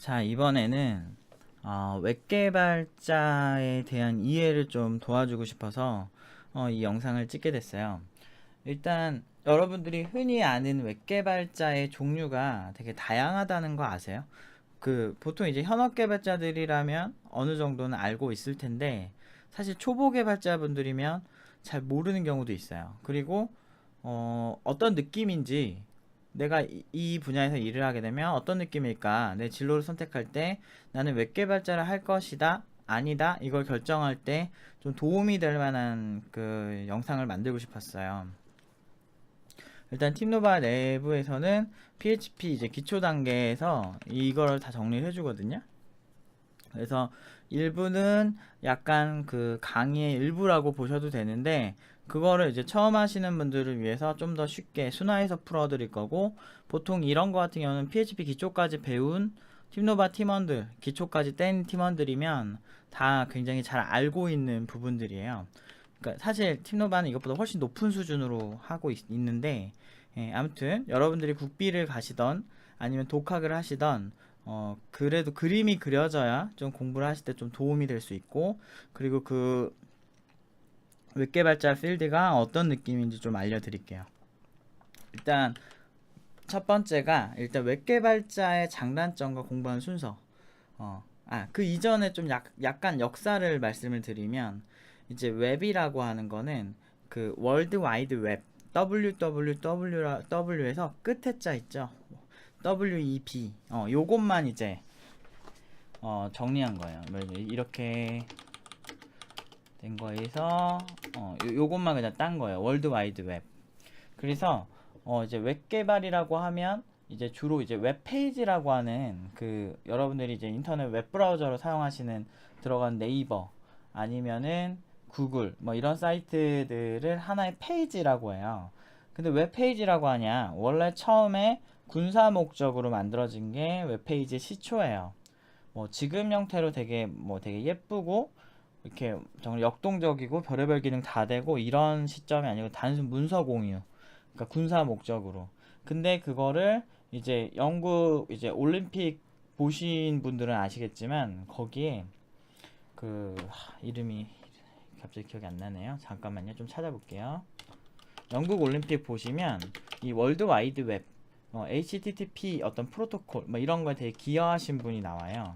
자, 이번에는 웹 개발자에 대한 이해를 좀 도와주고 싶어서 이 영상을 찍게 됐어요. 일단 여러분들이 흔히 아는 웹 개발자의 종류가 되게 다양하다는 거 아세요? 보통 이제 현업 개발자들이라면 어느 정도는 알고 있을 텐데 사실 초보 개발자분들이면 잘 모르는 경우도 있어요. 그리고 어떤 느낌인지 내가 이 분야에서 일을 하게 되면 어떤 느낌일까? 내 진로를 선택할 때 나는 웹 개발자를 할 것이다, 아니다, 이걸 결정할 때 좀 도움이 될 만한 그 영상을 만들고 싶었어요. 일단 팀노바 내부에서는 PHP 이제 기초 단계에서 이걸 다 정리를 해주거든요. 그래서 일부는 약간 그 강의의 일부라고 보셔도 되는데 그거를 이제 처음 하시는 분들을 위해서 좀 더 쉽게 순화해서 풀어드릴 거고, 보통 이런 거 같은 경우는 PHP 기초까지 배운 팀노바 팀원들, 기초까지 뗀 팀원들이면 다 굉장히 잘 알고 있는 부분들이에요. 그러니까 사실 팀노바는 이것보다 훨씬 높은 수준으로 하고 있는데, 아무튼 여러분들이 국비를 가시던 아니면 독학을 하시던 그래도 그림이 그려져야 좀 공부를 하실 때 좀 도움이 될 수 있고, 그리고 그 웹개발자 필드가 어떤 느낌인지 좀 알려드릴게요. 일단 첫 번째가 일단 웹개발자의 장단점과 공부하는 순서. 그 이전에 좀 약간 역사를 말씀을 드리면, 이제 웹이라고 하는 거는 그 월드 와이드 웹, www에서 끝에 자 있죠. WEB. 요것만 이제 정리한 거예요. 이렇게 된 거에서 요것만 그냥 딴 거예요. 월드 와이드 웹. 그래서 이제 웹 개발이라고 하면 이제 주로 이제 웹 페이지라고 하는 그 여러분들이 이제 인터넷 웹 브라우저로 사용하시는 들어간 네이버 아니면은 구글 뭐 이런 사이트들을 하나의 페이지라고 해요. 근데 웹 페이지라고 하냐? 원래 처음에 군사 목적으로 만들어진 게 웹 페이지의 시초예요. 뭐 지금 형태로 되게 예쁘고 이렇게 정말 역동적이고 별의별 기능 다 되고 이런 시점이 아니고 단순 문서 공유, 그러니까 군사 목적으로. 근데 그거를 이제 영국 이제 올림픽 보신 분들은 아시겠지만 거기에 이름이 갑자기 기억이 안 나네요. 잠깐만요, 좀 찾아볼게요. 영국 올림픽 보시면 이 월드 와이드 웹, HTTP 어떤 프로토콜 뭐 이런 거에 되게 기여하신 분이 나와요.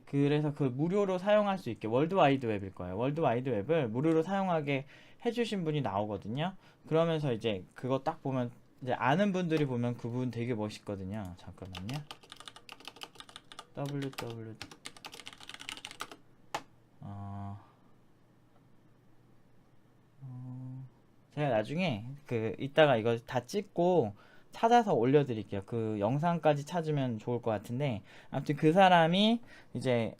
그래서 그 무료로 사용할 수 있게 월드 와이드 웹일 거예요. 월드 와이드 웹을 무료로 사용하게 해주신 분이 나오거든요. 그러면서 이제 그거 딱 보면 이제 아는 분들이 보면 그분 되게 멋있거든요. 잠깐만요. www 제가 나중에 이따가 이거 다 찍고 찾아서 올려드릴게요. 그 영상까지 찾으면 좋을 것 같은데, 아무튼 그 사람이 이제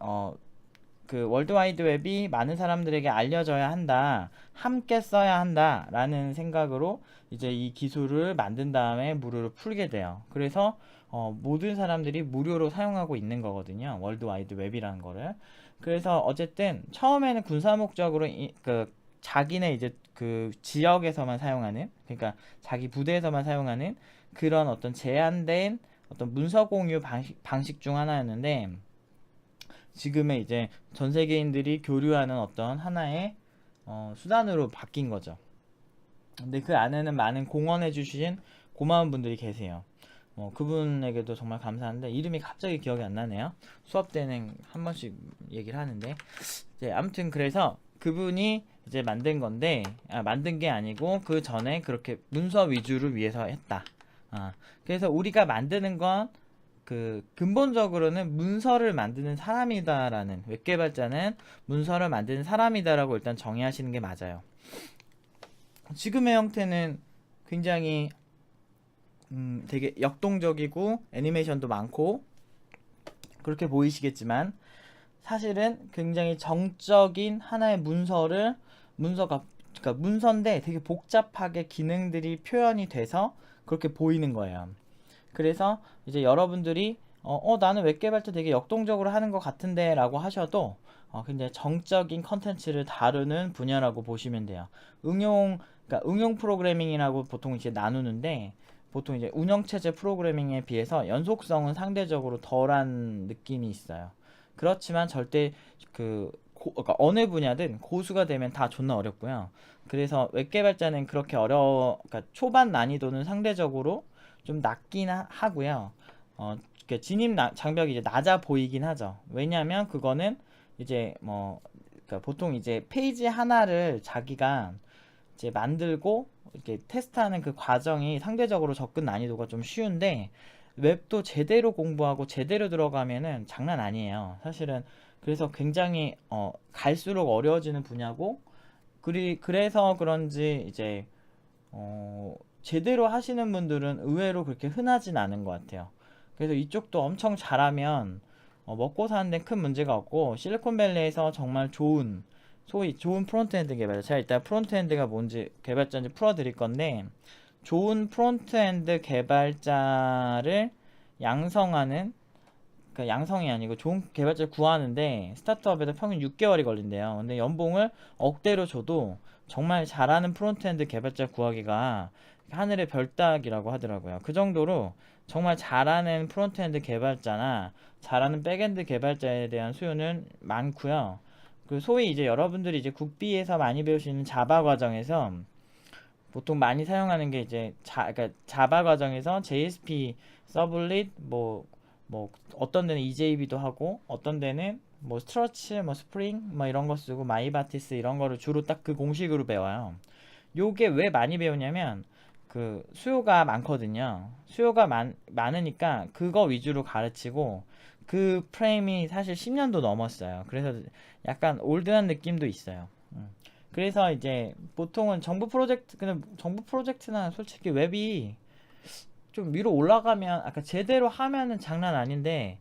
그 월드와이드 웹이 많은 사람들에게 알려져야 한다, 함께 써야 한다 라는 생각으로 이제 이 기술을 만든 다음에 무료로 풀게 돼요. 그래서 모든 사람들이 무료로 사용하고 있는 거거든요, 월드와이드 웹이라는 거를. 그래서 어쨌든 처음에는 군사 목적으로 자기네 이제 그 지역에서만 사용하는, 그러니까 자기 부대에서만 사용하는 그런 어떤 제한된 어떤 문서 공유 방식 중 하나였는데, 지금의 이제 전 세계인들이 교류하는 어떤 하나의 수단으로 바뀐 거죠. 근데 그 안에는 많은 공헌해 주신 고마운 분들이 계세요. 그분에게도 정말 감사한데 이름이 갑자기 기억이 안 나네요. 수업 때는 한 번씩 얘기를 하는데, 이제 아무튼 그래서 그분이 이제 만든 건데, 만든 게 아니고 그 전에 그렇게 문서 위주를 위해서 했다. 그래서 우리가 만드는 건 근본적으로는 문서를 만드는 사람이다라는, 웹개발자는 문서를 만드는 사람이다라고 일단 정의하시는 게 맞아요. 지금의 형태는 굉장히 되게 역동적이고 애니메이션도 많고 그렇게 보이시겠지만, 사실은 굉장히 정적인 하나의 그러니까 문서인데 되게 복잡하게 기능들이 표현이 돼서 그렇게 보이는 거예요. 그래서 이제 여러분들이 나는 웹개발자 되게 역동적으로 하는 것 같은데 라고 하셔도 굉장히 정적인 컨텐츠를 다루는 분야라고 보시면 돼요. 그러니까 응용 프로그래밍이라고 보통 이제 나누는데, 보통 이제 운영체제 프로그래밍에 비해서 연속성은 상대적으로 덜한 느낌이 있어요. 그렇지만 절대 그러니까 어느 분야든 고수가 되면 다 존나 어렵고요. 그래서 웹 개발자는 그렇게 그러니까 초반 난이도는 상대적으로 좀 낮긴 하고요. 장벽이 이제 낮아 보이긴 하죠. 왜냐하면 그거는 이제 그러니까 보통 이제 페이지 하나를 자기가 이제 만들고 이렇게 테스트하는 그 과정이 상대적으로 접근 난이도가 좀 쉬운데, 웹도 제대로 공부하고 제대로 들어가면은 장난 아니에요. 사실은 그래서 굉장히 갈수록 어려워지는 분야고, 그래서 그런지 이제 제대로 하시는 분들은 의외로 그렇게 흔하진 않은 것 같아요. 그래서 이쪽도 엄청 잘하면 먹고 사는 데 큰 문제가 없고, 실리콘밸리에서 정말 소위 좋은 프론트엔드 개발자, 제가 이따 프론트엔드가 뭔지 개발자인지 풀어드릴 건데, 좋은 프론트엔드 개발자를 양성하는, 그러니까 양성이 아니고 좋은 개발자를 구하는데 스타트업에서 평균 6개월이 걸린대요. 근데 연봉을 억대로 줘도 정말 잘하는 프론트엔드 개발자 구하기가 하늘의 별 따기라고 하더라고요. 그 정도로 정말 잘하는 프론트엔드 개발자나 잘하는 백엔드 개발자에 대한 수요는 많고요. 그 소위 이제 여러분들이 이제 국비에서 많이 배우시는 자바 과정에서 보통 많이 사용하는 게 이제 그러니까 자바 과정에서 JSP, 서블릿, 뭐 어떤 데는 EJB도 하고, 어떤 데는 뭐 스트러치, 뭐 스프링, 뭐 이런 거 쓰고 마이바티스 이런 거를 주로 딱 그 공식으로 배워요. 요게 왜 많이 배우냐면 그 수요가 많거든요. 수요가 많으니까 그거 위주로 가르치고, 그 프레임이 사실 10년도 넘었어요. 그래서 약간 올드한 느낌도 있어요. 그래서 이제 보통은 근데 정부 프로젝트나 솔직히 웹이 좀 위로 올라가면 아까 제대로 하면은 장난 아닌데,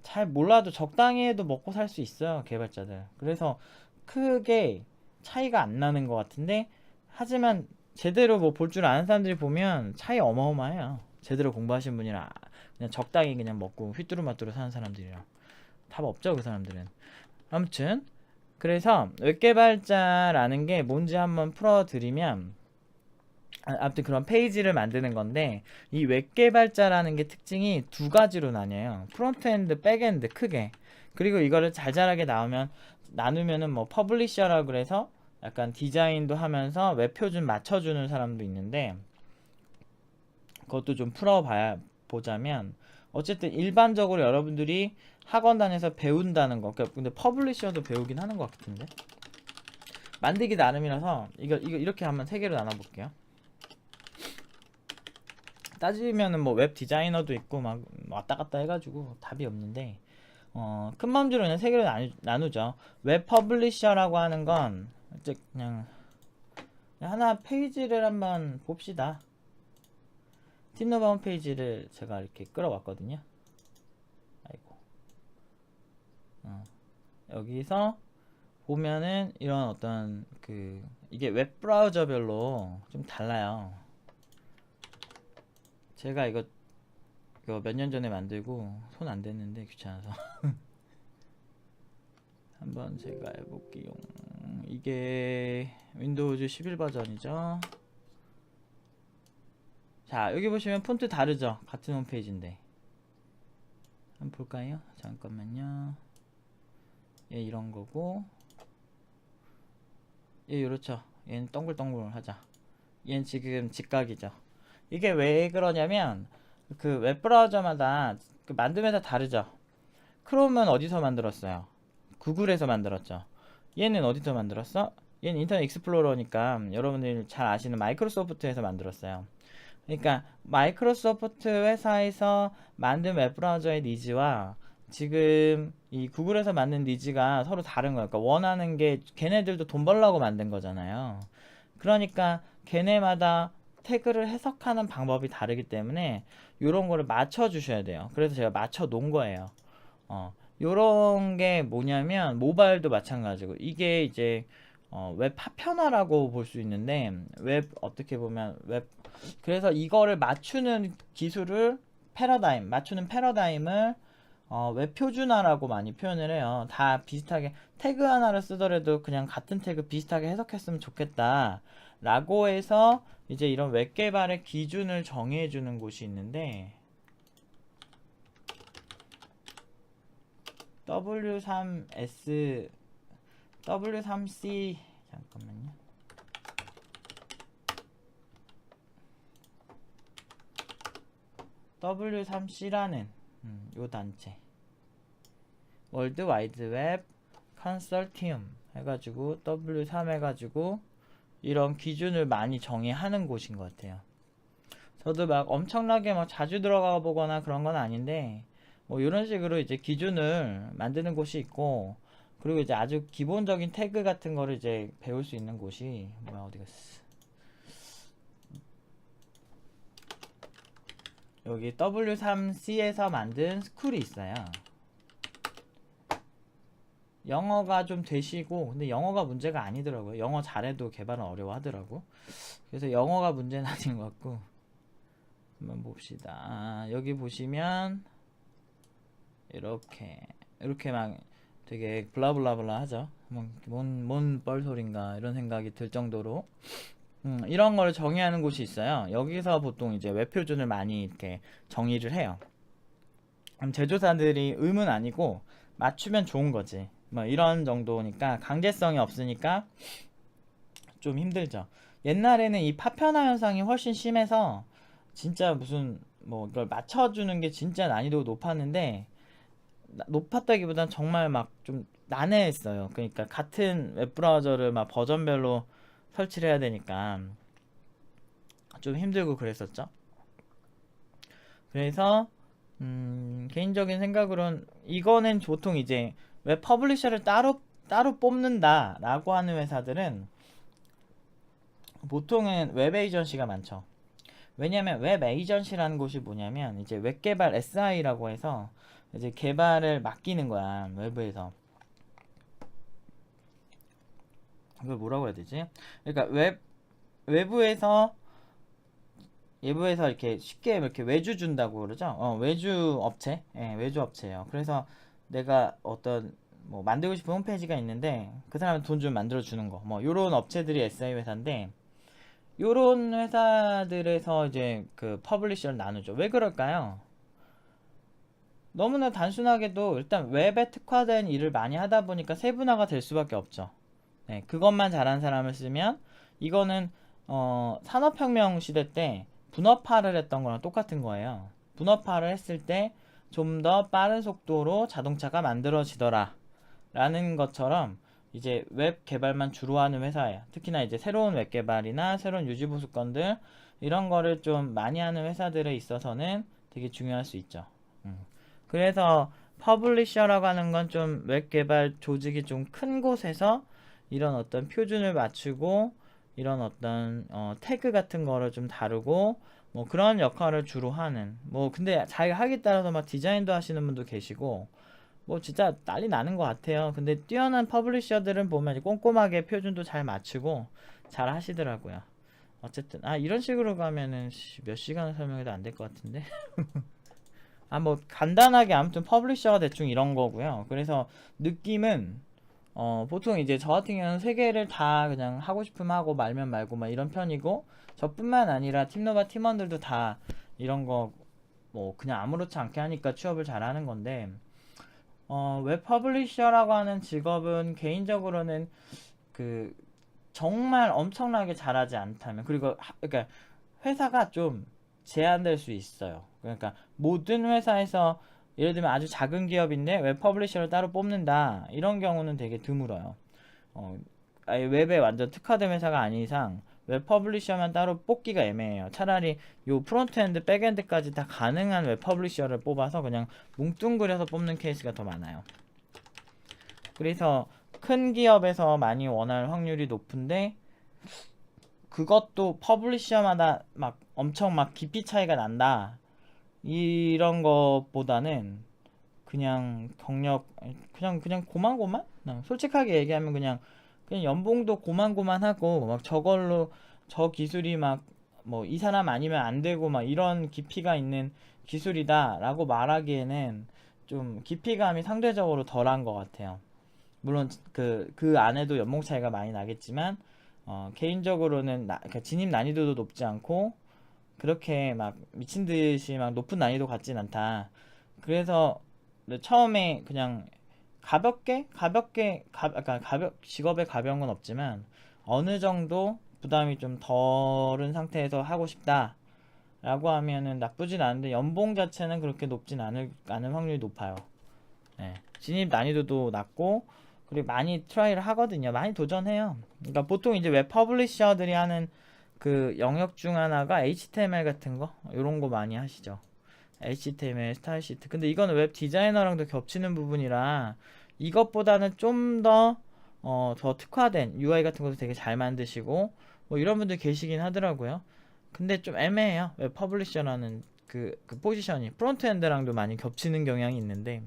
잘 몰라도 적당히 해도 먹고 살 수 있어요, 개발자들. 그래서 크게 차이가 안 나는 것 같은데, 하지만 제대로 뭐 볼 줄 아는 사람들이 보면 차이 어마어마해요. 제대로 공부하신 분이랑 그냥 적당히 그냥 먹고 휘뚜루마뚜루 사는 사람들이랑 답 없죠, 그 사람들은. 아무튼 그래서 웹개발자라는 게 뭔지 한번 풀어드리면, 아무튼 그런 페이지를 만드는 건데, 이 웹개발자라는 게 특징이 두 가지로 나뉘어요. 프론트엔드, 백엔드 크게. 그리고 이거를 잘잘하게 나누면은 뭐 퍼블리셔라고 그래서 약간 디자인도 하면서 웹 표준 맞춰주는 사람도 있는데, 그것도 좀 보자면, 어쨌든 일반적으로 여러분들이 학원 다녀서 배운다는 거, 그러니까 근데 퍼블리셔도 배우긴 하는 것 같은데, 만들기 나름이라서 이거 이렇게 한번 세 개로 나눠볼게요. 따지면은 뭐 웹 디자이너도 있고 막 왔다 갔다 해가지고 답이 없는데, 큰 맘대로 그냥 세 개로 나누죠. 웹 퍼블리셔라고 하는 건 이제 그냥 하나 페이지를 한번 봅시다. 팀노바 홈페이지를 제가 이렇게 끌어왔거든요. 아이고. 여기서 보면은 이런 어떤 이게 웹 브라우저별로 좀 달라요. 제가 이거 몇 년 전에 만들고 손 안 댔는데 귀찮아서 한번 제가 해볼게요. 이게 윈도우즈 11 버전이죠. 자, 여기 보시면 폰트 다르죠? 같은 홈페이지인데 한번 볼까요? 잠깐만요. 얘 이런 거고, 얘 요렇죠. 얘는 동글동글 하자. 얘는 지금 직각이죠. 이게 왜 그러냐면 그 웹브라우저마다 만들면서 다르죠. 크롬은 어디서 만들었어요? 구글에서 만들었죠. 얘는 어디서 만들었어? 얘는 인터넷 익스플로러니까 여러분들 잘 아시는 마이크로소프트에서 만들었어요. 그러니까 마이크로소프트 회사에서 만든 웹브라우저의 니즈와 지금 이 구글에서 만든 니즈가 서로 다른 거예요. 그러니까 원하는 게 걔네들도 돈 벌려고 만든 거잖아요. 그러니까 걔네마다 태그를 해석하는 방법이 다르기 때문에 이런 거를 맞춰 주셔야 돼요. 그래서 제가 맞춰 놓은 거예요. 요런 게 뭐냐면 모바일도 마찬가지고, 이게 이제 웹 파편화라고 볼 수 있는데, 어떻게 보면 그래서 이거를 맞추는 기술을 맞추는 패러다임을 웹 표준화라고 많이 표현을 해요. 다 비슷하게 태그 하나를 쓰더라도 그냥 같은 태그 비슷하게 해석했으면 좋겠다 라고 해서 이제 이런 웹 개발의 기준을 정해주는 곳이 있는데 W3S W3C 잠깐만요. W3C라는 요 단체 월드 와이드 웹 컨설티움 해가지고 W3 해가지고 이런 기준을 많이 정의하는 곳인 것 같아요. 저도 막 엄청나게 막 자주 들어가 보거나 그런 건 아닌데 뭐 이런 식으로 이제 기준을 만드는 곳이 있고 그리고 이제 아주 기본적인 태그 같은 거를 이제 배울 수 있는 곳이 뭐야 어디 갔어? 여기 W3C에서 만든 스쿨이 있어요. 영어가 좀 되시고 근데 영어가 문제가 아니더라고요. 영어 잘해도 개발은 어려워하더라고. 그래서 영어가 문제는 아닌 것 같고 한번 봅시다. 여기 보시면 이렇게 막 되게 블라블라블라 하죠. 뭔 뻘소린가 이런 생각이 들 정도로 이런 걸 정의하는 곳이 있어요. 여기서 보통 이제 웹 표준을 많이 이렇게 정의를 해요. 제조사들이 의문 아니고 맞추면 좋은 거지. 뭐 이런 정도니까 강제성이 없으니까 좀 힘들죠. 옛날에는 이 파편화 현상이 훨씬 심해서 진짜 무슨 뭐 이걸 맞춰주는 게 진짜 난이도가 높았는데 높았다기보단 정말 막 좀 난해했어요. 그러니까 같은 웹브라우저를 막 버전별로 설치를 해야 되니까 좀 힘들고 그랬었죠. 그래서 개인적인 생각으로는 이거는 보통 이제 웹 퍼블리셔를 따로 뽑는다 라고 하는 회사들은 보통은 웹 에이전시가 많죠. 왜냐면 웹 에이전시라는 곳이 뭐냐면 이제 웹 개발 SI라고 해서 이제 개발을 맡기는 거야 외부에서. 그걸 뭐라고 해야 되지? 그러니까 외부에서 이렇게 쉽게 이렇게 외주 준다고 그러죠. 외주 업체, 예, 외주 업체예요. 그래서 내가 어떤 뭐 만들고 싶은 홈페이지가 있는데 그 사람은 돈 좀 만들어 주는 거, 뭐 요런 업체들이 SI 회사인데 요런 회사들에서 이제 그 퍼블리셔를 나누죠. 왜 그럴까요? 너무나 단순하게도 일단 웹에 특화된 일을 많이 하다 보니까 세분화가 될 수밖에 없죠. 네, 그것만 잘하는 사람을 쓰면 이거는 산업혁명 시대 때 분업화를 했던 거랑 똑같은 거예요. 분업화를 했을 때 좀 더 빠른 속도로 자동차가 만들어지더라 라는 것처럼 이제 웹 개발만 주로 하는 회사예요. 특히나 이제 새로운 웹 개발이나 새로운 유지 보수 건들 이런 거를 좀 많이 하는 회사들에 있어서는 되게 중요할 수 있죠. 그래서 퍼블리셔라고 하는 건 좀 웹 개발 조직이 좀 큰 곳에서 이런 어떤 표준을 맞추고 이런 어떤 태그 같은 거를 좀 다루고 뭐 그런 역할을 주로 하는 뭐 근데 자기가 하기에 따라서 막 디자인도 하시는 분도 계시고 뭐 진짜 난리 나는 것 같아요. 근데 뛰어난 퍼블리셔들은 보면 꼼꼼하게 표준도 잘 맞추고 잘 하시더라고요. 어쨌든 이런 식으로 가면은 몇 시간 설명해도 안 될 것 같은데 뭐 간단하게 아무튼 퍼블리셔가 대충 이런 거고요. 그래서 느낌은 보통 이제 저 같은 경우는 세 개를 다 그냥 하고 싶으면 하고 말면 말고 막 이런 편이고 저뿐만 아니라 팀노바 팀원들도 다 이런 거 뭐 그냥 아무렇지 않게 하니까 취업을 잘하는 건데 웹 퍼블리셔라고 하는 직업은 개인적으로는 그 정말 엄청나게 잘하지 않다면 그리고 그러니까 회사가 좀 제한될 수 있어요. 그러니까 모든 회사에서 예를 들면 아주 작은 기업인데 웹 퍼블리셔를 따로 뽑는다 이런 경우는 되게 드물어요. 아예 웹에 완전 특화된 회사가 아닌 이상 웹 퍼블리셔만 따로 뽑기가 애매해요. 차라리 요 프론트엔드 백엔드까지 다 가능한 웹 퍼블리셔를 뽑아서 그냥 뭉뚱그려서 뽑는 케이스가 더 많아요. 그래서 큰 기업에서 많이 원할 확률이 높은데 그것도 퍼블리셔마다 막 엄청 막 깊이 차이가 난다 이런 것보다는 그냥 경력 그냥 고만고만 솔직하게 얘기하면 그냥 연봉도 고만고만하고 막 저걸로 저 기술이 막 뭐 이 사람 아니면 안 되고 막 이런 깊이가 있는 기술이다 라고 말하기에는 좀 깊이감이 상대적으로 덜한 것 같아요. 물론 그 안에도 연봉 차이가 많이 나겠지만 개인적으로는 그러니까 진입 난이도도 높지 않고 그렇게 막 미친 듯이 막 높은 난이도 같진 않다. 그래서 처음에 그냥 그러니까 직업에 가벼운 건 없지만 어느 정도 부담이 좀 덜은 상태에서 하고 싶다라고 하면은 나쁘진 않은데 연봉 자체는 그렇게 높진 않을 확률이 높아요. 예. 진입 난이도도 낮고 그리고 많이 트라이를 하거든요. 많이 도전해요. 그러니까 보통 이제 웹 퍼블리셔들이 하는 그 영역 중 하나가 HTML 같은 거 이런 거 많이 하시죠. HTML, 스타일 시트. 근데 이거는 웹 디자이너랑도 겹치는 부분이라 이것보다는 좀 더 특화된 UI 같은 것도 되게 잘 만드시고 뭐 이런 분들 계시긴 하더라고요. 근데 좀 애매해요. 웹 퍼블리셔라는 그 포지션이 프론트엔드랑도 많이 겹치는 경향이 있는데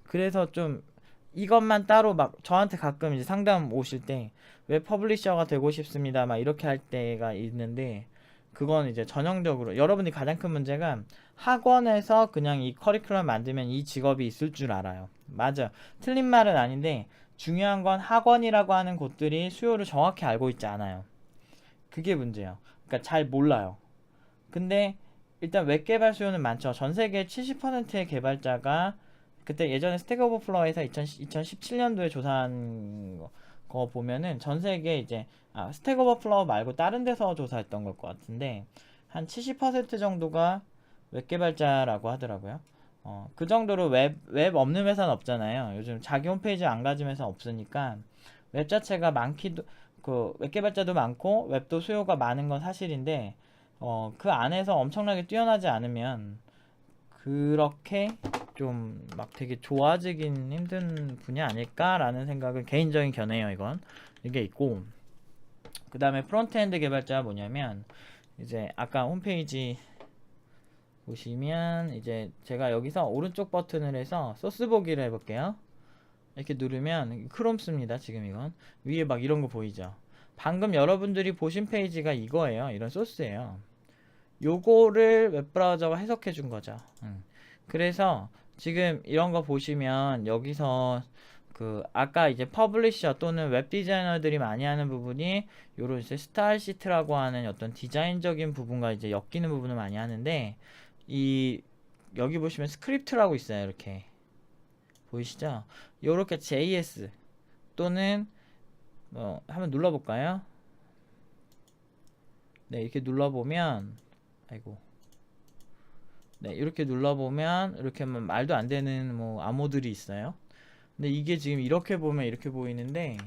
그래서 좀 이것만 따로 막 저한테 가끔 이제 상담 오실 때 웹 퍼블리셔가 되고 싶습니다 막 이렇게 할 때가 있는데 그건 이제 전형적으로 여러분이 가장 큰 문제가 학원에서 그냥 이 커리큘럼 만들면 이 직업이 있을 줄 알아요. 맞아. 틀린 말은 아닌데 중요한 건 학원이라고 하는 곳들이 수요를 정확히 알고 있지 않아요. 그게 문제예요. 그러니까 잘 몰라요. 근데 일단 웹 개발 수요는 많죠. 전 세계 70%의 개발자가 그때 예전에 스택 오버플로어에서 2017년도에 조사한 거 보면은 전 세계 이제 스택 오버플로어 말고 다른 데서 조사했던 걸 것 같은데 한 70% 정도가 웹 개발자라고 하더라고요. 그 정도로 웹 없는 회사는 없잖아요. 요즘 자기 홈페이지 안 가진 회사 없으니까 웹 자체가 많기도 웹 개발자도 많고 웹도 수요가 많은 건 사실인데 그 안에서 엄청나게 뛰어나지 않으면 그렇게 좀 막 되게 좋아지긴 힘든 분야 아닐까라는 생각은 개인적인 견해예요. 이건 이게 있고 그 다음에 프론트엔드 개발자가 뭐냐면 이제 아까 홈페이지 보시면 이제 제가 여기서 오른쪽 버튼을 해서 소스 보기를 해볼게요. 이렇게 누르면 크롬 씁니다. 지금 이건 위에 막 이런 거 보이죠. 방금 여러분들이 보신 페이지가 이거예요. 이런 소스예요. 요거를 웹브라우저가 해석해 준 거죠. 그래서 지금 이런 거 보시면 여기서 아까 이제 퍼블리셔 또는 웹 디자이너들이 많이 하는 부분이 요런 이제 스타일 시트라고 하는 어떤 디자인적인 부분과 이제 엮이는 부분을 많이 하는데 이 여기 보시면 스크립트라고 있어요. 이렇게 보이시죠? 요렇게 JS 또는 한번 눌러볼까요? 네, 이렇게 눌러보면 아이고 네, 이렇게 눌러보면 이렇게 말도 안 되는 뭐 암호들이 있어요. 근데 이게 지금 이렇게 보면 이렇게 보이는데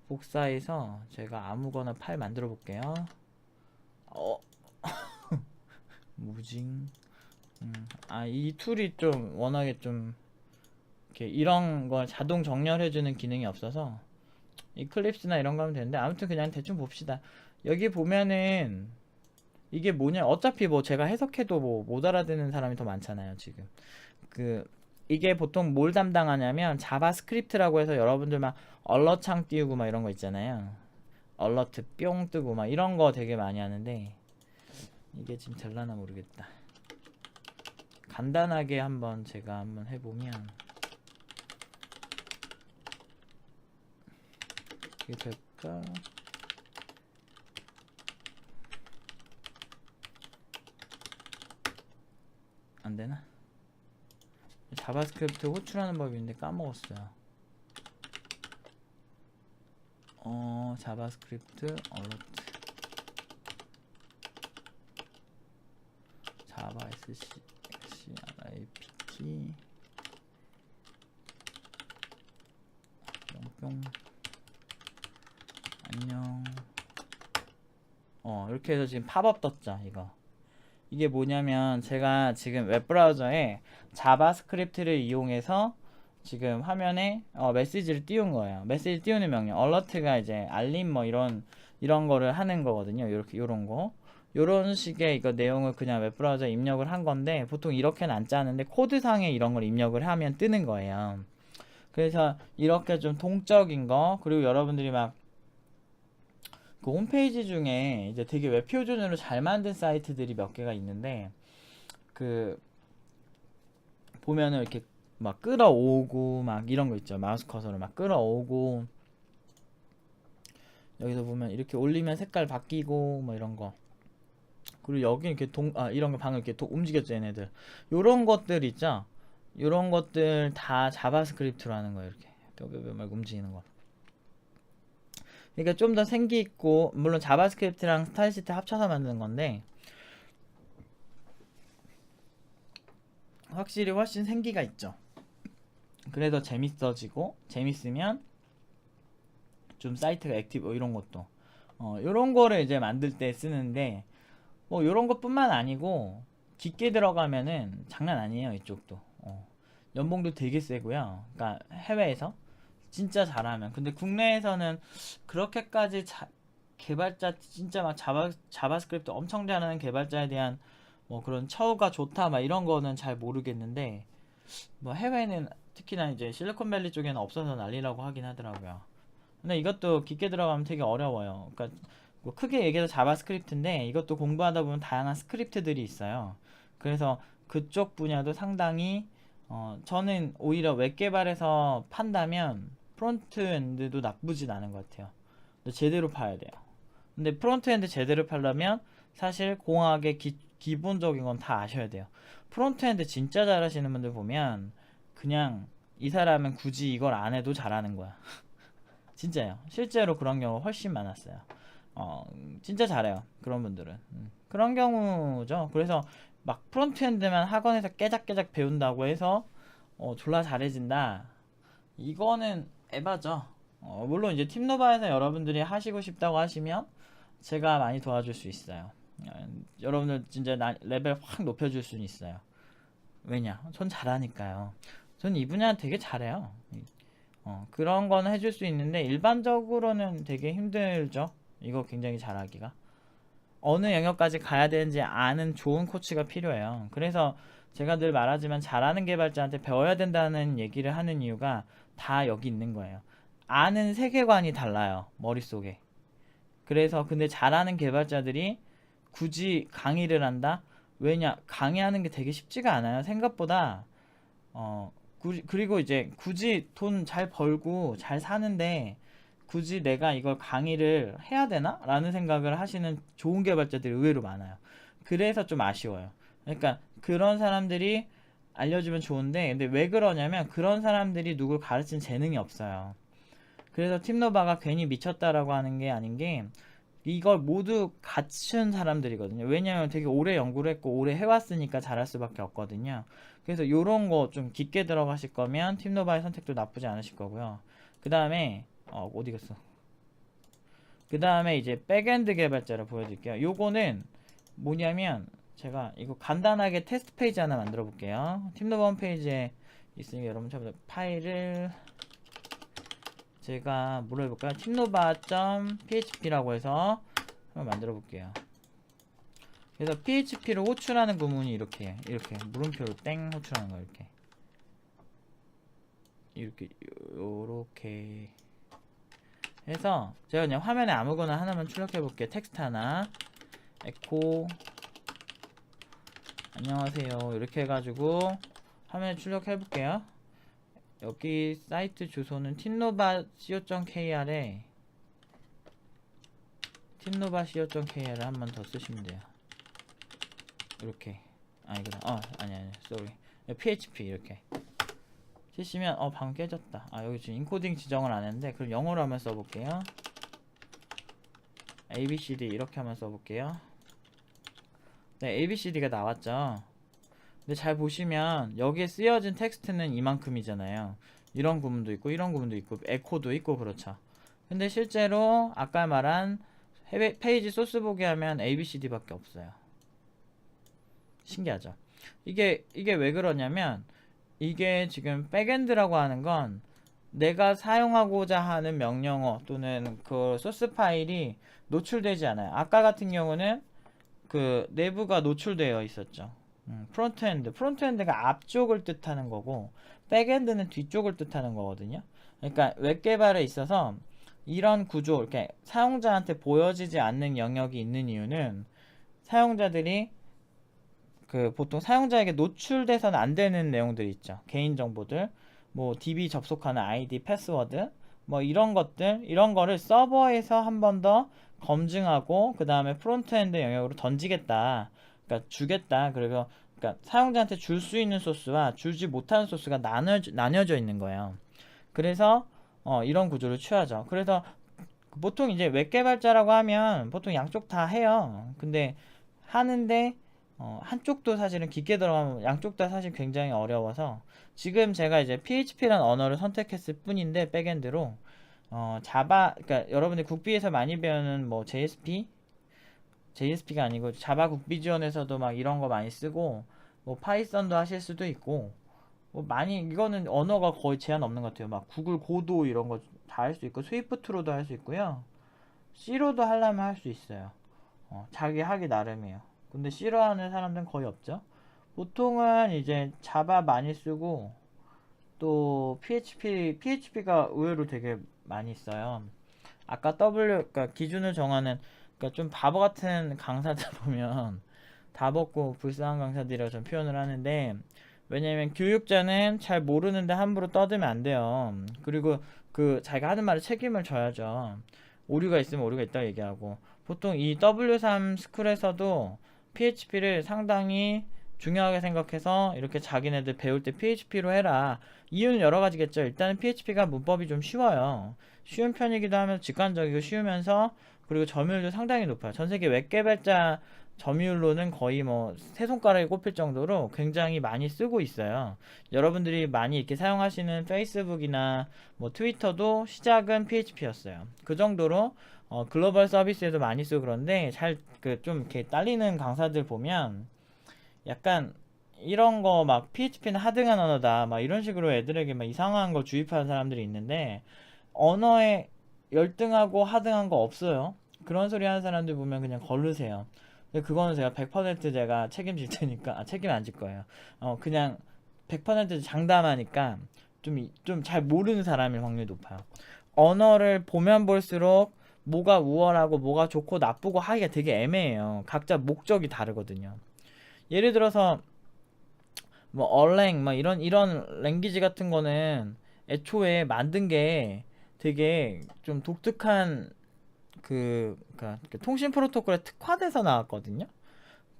복사해서 제가 아무거나 파일 만들어 볼게요. 무징. 이 툴이 좀 워낙에 좀 이렇게 이런 걸 자동 정렬해주는 기능이 없어서 이클립스나 이런 거 하면 되는데 아무튼 그냥 대충 봅시다. 여기 보면은 이게 뭐냐 어차피 뭐 제가 해석해도 뭐 못 알아듣는 사람이 더 많잖아요 지금. 이게 보통 뭘 담당하냐면 자바스크립트라고 해서 여러분들 막 얼럿 창 띄우고 막 이런 거 있잖아요. 얼러트 뿅 뜨고 막 이런 거 되게 많이 하는데 이게 지금 될라나 모르겠다. 간단하게 한번 제가 한번 해보면 이게 될까? 안 되나? 자바스크립트 호출하는 법이 있는데 까먹었어요. 자바스크립트 얼러트 자바 script 뿅뿅 안녕. 이렇게 해서 지금 팝업 떴죠. 이게 뭐냐면 제가 지금 웹브라우저에 자바스크립트를 이용해서 지금 화면에 메시지를 띄운 거예요. 메시지 띄우는 명령 얼러트가 이제 알림 뭐 이런 거를 하는 거거든요. 이렇게 요런 거 요런 식의 이거 내용을 그냥 웹브라우저에 입력을 한 건데 보통 이렇게는 안 짜는데 코드상에 이런 걸 입력을 하면 뜨는 거예요. 그래서 이렇게 좀 동적인 거 그리고 여러분들이 막 그 홈페이지 중에 이제 되게 웹 표준으로 잘 만든 사이트들이 몇 개가 있는데 그 보면은 이렇게 막 끌어오고 막 이런 거 있죠. 마우스 커서로 막 끌어오고, 여기서 보면 이렇게 올리면 색깔 바뀌고 뭐 이런 거. 그리고 여기 이렇게 이런 거 방금 이렇게 움직였죠, 얘네들. 요런 것들 있죠. 요런 것들 다 자바스크립트로 하는 거예요. 이렇게 뼈뼈뼈 막 움직이는 거. 그러니까 좀 더 생기 있고, 물론 자바스크립트랑 스타일시트 합쳐서 만드는 건데 확실히 훨씬 생기가 있죠. 그래서 재밌어지고, 재밌으면 좀 사이트가 액티브 이런 것도 이런 거를 이제 만들 때 쓰는데, 뭐 이런 것뿐만 아니고 깊게 들어가면은 장난 아니에요. 이쪽도 연봉도 되게 세고요. 그러니까 해외에서 진짜 잘하면. 근데 국내에서는 그렇게까지 개발자 진짜 막 자바스크립트 엄청 잘하는 개발자에 대한 뭐 그런 처우가 좋다 막 이런 거는 잘 모르겠는데, 뭐 해외는 특히나 이제 실리콘밸리 쪽에는 없어서 난리라고 하긴 하더라고요. 근데 이것도 깊게 들어가면 되게 어려워요. 그러니까 뭐 크게 얘기해서 자바스크립트인데, 이것도 공부하다 보면 다양한 스크립트들이 있어요. 그래서 그쪽 분야도 상당히 저는 오히려 웹 개발에서 판다면 프론트엔드도 나쁘진 않은 것 같아요. 근데 제대로 파야 돼요. 근데 프론트엔드 제대로 팔려면 사실 공학의 기본적인 건 다 아셔야 돼요. 프론트엔드 진짜 잘하시는 분들 보면 그냥 이 사람은 굳이 이걸 안 해도 잘하는 거야. 진짜요. 실제로 그런 경우 훨씬 많았어요. 진짜 잘해요. 그런 분들은. 그런 경우죠. 그래서 막 프론트엔드만 학원에서 깨작깨작 배운다고 해서 졸라 잘해진다. 이거는 에바죠. 물론 이제 팀노바에서 여러분들이 하시고 싶다고 하시면 제가 많이 도와줄 수 있어요. 여러분들 진짜 레벨 확 높여줄 수는 있어요. 왜냐? 전 잘하니까요. 전 이 분야 되게 잘해요. 그런 건 해줄 수 있는데 일반적으로는 되게 힘들죠. 이거 굉장히 잘하기가. 어느 영역까지 가야 되는지 아는 좋은 코치가 필요해요. 그래서 제가 늘 말하지만 잘하는 개발자한테 배워야 된다는 얘기를 하는 이유가 다 여기 있는 거예요. 아는 세계관이 달라요. 머릿속에. 그래서 근데 잘하는 개발자들이 굳이 강의를 한다? 왜냐? 강의하는 게 되게 쉽지가 않아요. 생각보다. 그리고 이제 굳이 돈 잘 벌고 잘 사는데 굳이 내가 이걸 강의를 해야 되나? 라는 생각을 하시는 좋은 개발자들이 의외로 많아요. 그래서 좀 아쉬워요. 그러니까 그런 사람들이 알려주면 좋은데, 근데 왜 그러냐면 그런 사람들이 누굴 가르친 재능이 없어요. 그래서 팀노바가 괜히 미쳤다라고 하는 게 아닌 게, 이걸 모두 갖춘 사람들이거든요. 왜냐면 되게 오래 연구를 했고 오래 해왔으니까 잘할 수밖에 없거든요. 그래서 요런 거 좀 깊게 들어가실 거면 팀노바의 선택도 나쁘지 않으실 거고요. 그 다음에 어디 갔어? 그 다음에 이제 백엔드 개발자를 보여드릴게요. 요거는 뭐냐면 제가 이거 간단하게 테스트 페이지 하나 만들어 볼게요. 팀노바 홈페이지에 있으니까 여러분 처음부터 파일을 제가 뭐로 해볼까요? 팀노바.php라고 해서 한번 만들어 볼게요. 그래서 php로 호출하는 구문이 이렇게 물음표로 땡 호출하는 거 이렇게 해서 제가 그냥 화면에 아무거나 하나만 출력해 볼게요. 텍스트 하나 에코 안녕하세요 이렇게 해가지고 화면에 출력해 볼게요. 여기 사이트 주소는 팀노바.co.kr에 팀노바.co.kr을 한 번 더 쓰시면 돼요. 이렇게 아니구나. 아니 sorry. php 이렇게 치시면 방금 깨졌다. 여기 지금 인코딩 지정을 안 했는데 그럼 영어로 한번 써볼게요. abcd 이렇게 한번 써볼게요. 네, abcd가 나왔죠. 근데 잘 보시면 여기에 쓰여진 텍스트는 이만큼이잖아요. 이런 구문도 있고 이런 구문도 있고 에코도 있고 그렇죠. 근데 실제로 아까 말한 페이지 소스 보기 하면 abcd밖에 없어요. 신기하죠. 이게 왜 그러냐면 이게 지금 백엔드라고 하는 건 내가 사용하고자 하는 명령어 또는 그 소스 파일이 노출되지 않아요. 아까 같은 경우는 그 내부가 노출되어 있었죠. 프론트엔드가 앞쪽을 뜻하는 거고 백엔드는 뒤쪽을 뜻하는 거거든요. 그러니까 웹 개발에 있어서 이런 구조, 이렇게 사용자한테 보여지지 않는 영역이 있는 이유는 사용자들이 그 보통 사용자에게 노출돼서는 안 되는 내용들이 있죠. 개인 정보들, 뭐 DB 접속하는 아이디, 패스워드, 뭐 이런 것들, 이런 거를 서버에서 한 번 더 검증하고 그 다음에 프론트엔드 영역으로 던지겠다. 그러니까 주겠다. 그리고 그러니까 사용자한테 줄 수 있는 소스와 주지 못하는 소스가 나뉘어져 있는 거예요. 그래서 이런 구조를 취하죠. 그래서 보통 이제 웹 개발자라고 하면 보통 양쪽 다 해요. 근데 하는데 한쪽도 사실은 깊게 들어가면 양쪽 다 사실 굉장히 어려워서 지금 제가 이제 PHP라는 언어를 선택했을 뿐인데 백엔드로 자바, 그러니까 여러분들 국비에서 많이 배우는 뭐 JSP가 아니고 자바 국비 지원에서도 막 이런 거 많이 쓰고 뭐 파이썬도 하실 수도 있고 뭐 많이 이거는 언어가 거의 제한 없는 것 같아요. 막 구글 고도 이런 거 다 할 수 있고 스위프트로도 할 수 있고요. C로도 하려면 할 수 있어요. 자기 하기 나름이에요. 근데 싫어하는 사람들은 거의 없죠. 보통은 이제 자바 많이 쓰고 또 PHP가 의외로 되게 많이 써요. 아까 그러니까 기준을 정하는, 그러니까 좀 바보 같은 강사들 보면 다 벗고 불쌍한 강사들이라고 좀 표현을 하는데, 왜냐면 교육자는 잘 모르는데 함부로 떠들면 안 돼요. 그리고 그 자기가 하는 말에 책임을 져야죠. 오류가 있으면 오류가 있다고 얘기하고, 보통 이 W3 스쿨에서도 PHP를 상당히 중요하게 생각해서 이렇게 자기네들 배울 때 PHP로 해라. 이유는 여러 가지겠죠. 일단은 PHP가 문법이 좀 쉬워요. 쉬운 편이기도 하면서 직관적이고 쉬우면서, 그리고 점유율도 상당히 높아요. 전 세계 웹 개발자 점유율로는 거의 뭐 세 손가락에 꼽힐 정도로 굉장히 많이 쓰고 있어요. 여러분들이 많이 이렇게 사용하시는 페이스북이나 뭐 트위터도 시작은 PHP였어요. 그 정도로 글로벌 서비스에도 많이 쓰고. 그런데 잘 그 좀 이렇게 딸리는 강사들 보면 약간 이런 거 막 PHP는 하등한 언어다 막 이런 식으로 애들에게 막 이상한 거 주입하는 사람들이 있는데, 언어에 열등하고 하등한 거 없어요. 그런 소리 하는 사람들 보면 그냥 걸르세요. 근데 그거는 제가 100% 제가 책임질 테니까, 책임 안 질 거예요. 그냥 100% 장담하니까 좀 잘 모르는 사람일 확률이 높아요. 언어를 보면 볼수록 뭐가 우월하고 뭐가 좋고 나쁘고 하기가 되게 애매해요. 각자 목적이 다르거든요. 예를 들어서 뭐 얼랭 막 이런 랭귀지 같은 거는 애초에 만든 게 되게 좀 독특한 그러니까 통신 프로토콜에 특화돼서 나왔거든요.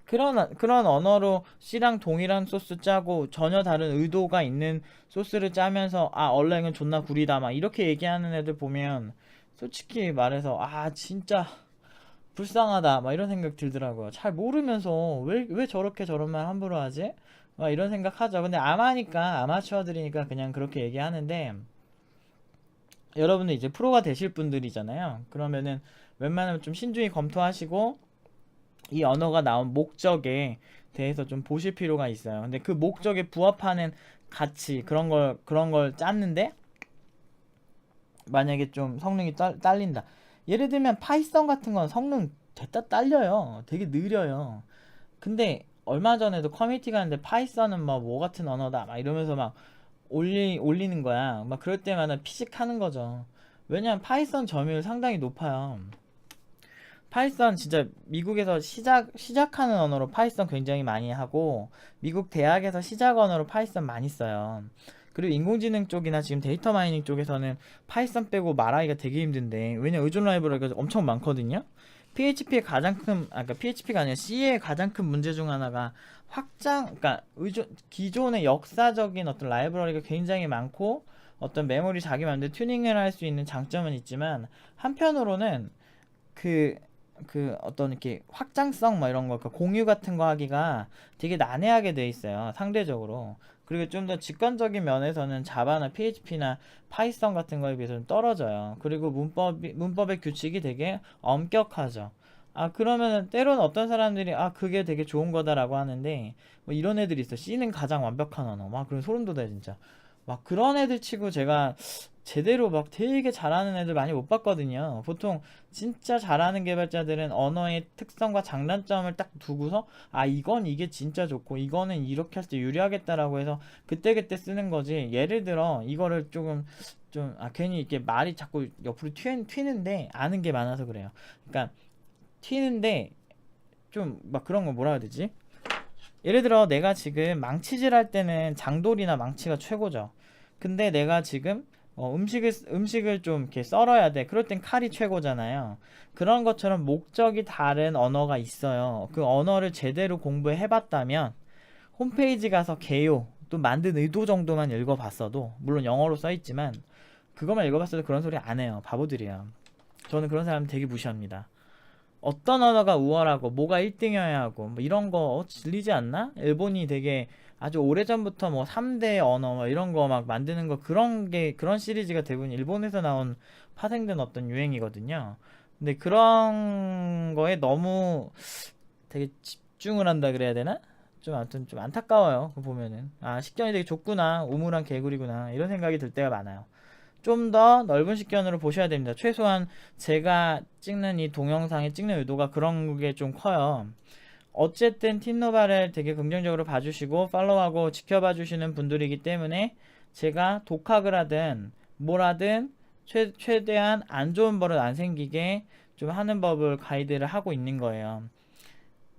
그런 언어로 C랑 동일한 소스 짜고 전혀 다른 의도가 있는 소스를 짜면서 얼랭은 존나 구리다 막 이렇게 얘기하는 애들 보면 솔직히 말해서 진짜 불쌍하다 막 이런 생각 들더라고요. 잘 모르면서 왜 저렇게 저런 말 함부로 하지? 막 이런 생각 하죠. 근데 아마추어들이니까 그냥 그렇게 얘기하는데, 여러분들 이제 프로가 되실 분들이잖아요. 그러면은 웬만하면 좀 신중히 검토하시고 이 언어가 나온 목적에 대해서 좀 보실 필요가 있어요. 근데 그 목적에 부합하는 가치 그런 걸 짰는데 만약에 좀 성능이 딸린다. 예를 들면 파이썬 같은 건 성능 됐다 딸려요. 되게 느려요. 근데 얼마 전에도 커뮤니티가 하는데 파이썬은 뭐 같은 언어다 막 이러면서 막 올리는 거야. 막 그럴 때마다 피식하는 거죠. 왜냐면 파이썬 점유율 상당히 높아요. 파이썬 진짜 미국에서 시작하는 언어로 파이썬 굉장히 많이 하고, 미국 대학에서 시작 언어로 파이썬 많이 써요. 그리고 인공지능 쪽이나 지금 데이터 마이닝 쪽에서는 파이썬 빼고 말하기가 되게 힘든데, 왜냐 의존 라이브러리가 엄청 많거든요. PHP의 그러니까 PHP가 아니라 C의 가장 큰 문제 중 하나가 그러니까 기존의 역사적인 어떤 라이브러리가 굉장히 많고 어떤 메모리 자기 마음대로 튜닝을 할 수 있는 장점은 있지만, 한편으로는 그 어떤 이렇게 확장성 뭐 이런 거, 그 공유 같은 거 하기가 되게 난해하게 돼 있어요, 상대적으로. 그리고 좀 더 직관적인 면에서는 자바나 PHP나 파이썬 같은 거에 비해서는 떨어져요. 그리고 문법의 규칙이 되게 엄격하죠. 그러면은 때로는 어떤 사람들이 그게 되게 좋은 거다라고 하는데, 뭐 이런 애들이 있어. C는 가장 완벽한 언어. 막 그런 소름 돋아요, 진짜. 막 그런 애들 치고 제가 제대로 막 되게 잘하는 애들 많이 못 봤거든요. 보통 진짜 잘하는 개발자들은 언어의 특성과 장단점을 딱 두고서 이건 이게 진짜 좋고 이거는 이렇게 할 때 유리하겠다라고 해서 그때그때 쓰는 거지. 예를 들어 이거를 괜히 이렇게 말이 자꾸 옆으로 튀는데 아는 게 많아서 그래요. 그러니까 튀는데 좀 막 그런 거 뭐라 해야 되지? 예를 들어 내가 지금 망치질 할 때는 장돌이나 망치가 최고죠. 근데 내가 지금 음식을 좀 이렇게 썰어야 돼. 그럴 땐 칼이 최고잖아요. 그런 것처럼 목적이 다른 언어가 있어요. 그 언어를 제대로 공부해 봤다면 홈페이지 가서 개요 또 만든 의도 정도만 읽어봤어도, 물론 영어로 써있지만 그것만 읽어봤어도 그런 소리 안 해요. 바보들이야. 저는 그런 사람 되게 무시합니다. 어떤 언어가 우월하고 뭐가 1등이어야 하고 뭐 이런 거 질리지 않나? 일본이 되게 아주 오래전부터 뭐 3대 언어 뭐 이런 거 막 만드는 거, 그런 시리즈가 대부분 일본에서 나온 파생된 어떤 유행이거든요. 근데 그런 거에 너무 되게 집중을 한다 그래야 되나? 좀 아무튼 좀 안타까워요. 그거 보면은 아, 식견이 되게 좁구나, 우물한 개구리구나, 이런 생각이 들 때가 많아요. 좀 더 넓은 식견으로 보셔야 됩니다. 최소한 제가 찍는 이 동영상에 찍는 의도가 그런 게 좀 커요. 어쨌든 팀노바를 되게 긍정적으로 봐주시고 팔로우하고 지켜봐 주시는 분들이기 때문에 제가 독학을 하든 뭘 하든 최대한 안 좋은 버릇 안 생기게 좀 하는 법을 가이드를 하고 있는 거예요.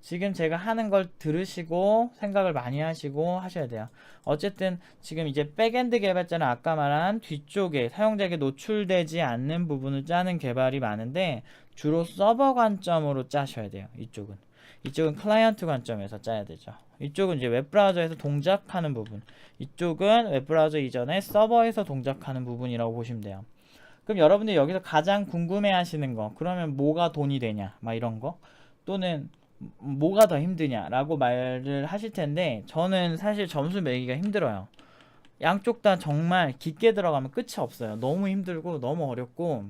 지금 제가 하는 걸 들으시고 생각을 많이 하시고 하셔야 돼요. 어쨌든 지금 이제 백엔드 개발자는 아까 말한 뒤쪽에 사용자에게 노출되지 않는 부분을 짜는 개발이 많은데 주로 서버 관점으로 짜셔야 돼요. 이쪽은 클라이언트 관점에서 짜야 되죠. 이쪽은 이제 웹브라우저에서 동작하는 부분, 이쪽은 웹브라우저 이전에 서버에서 동작하는 부분이라고 보시면 돼요. 그럼 여러분들이 여기서 가장 궁금해 하시는 거, 그러면 뭐가 돈이 되냐 막 이런 거, 또는 뭐가 더 힘드냐라고 말을 하실 텐데, 저는 사실 점수 매기가 힘들어요. 양쪽 다 정말 깊게 들어가면 끝이 없어요. 너무 힘들고 너무 어렵고,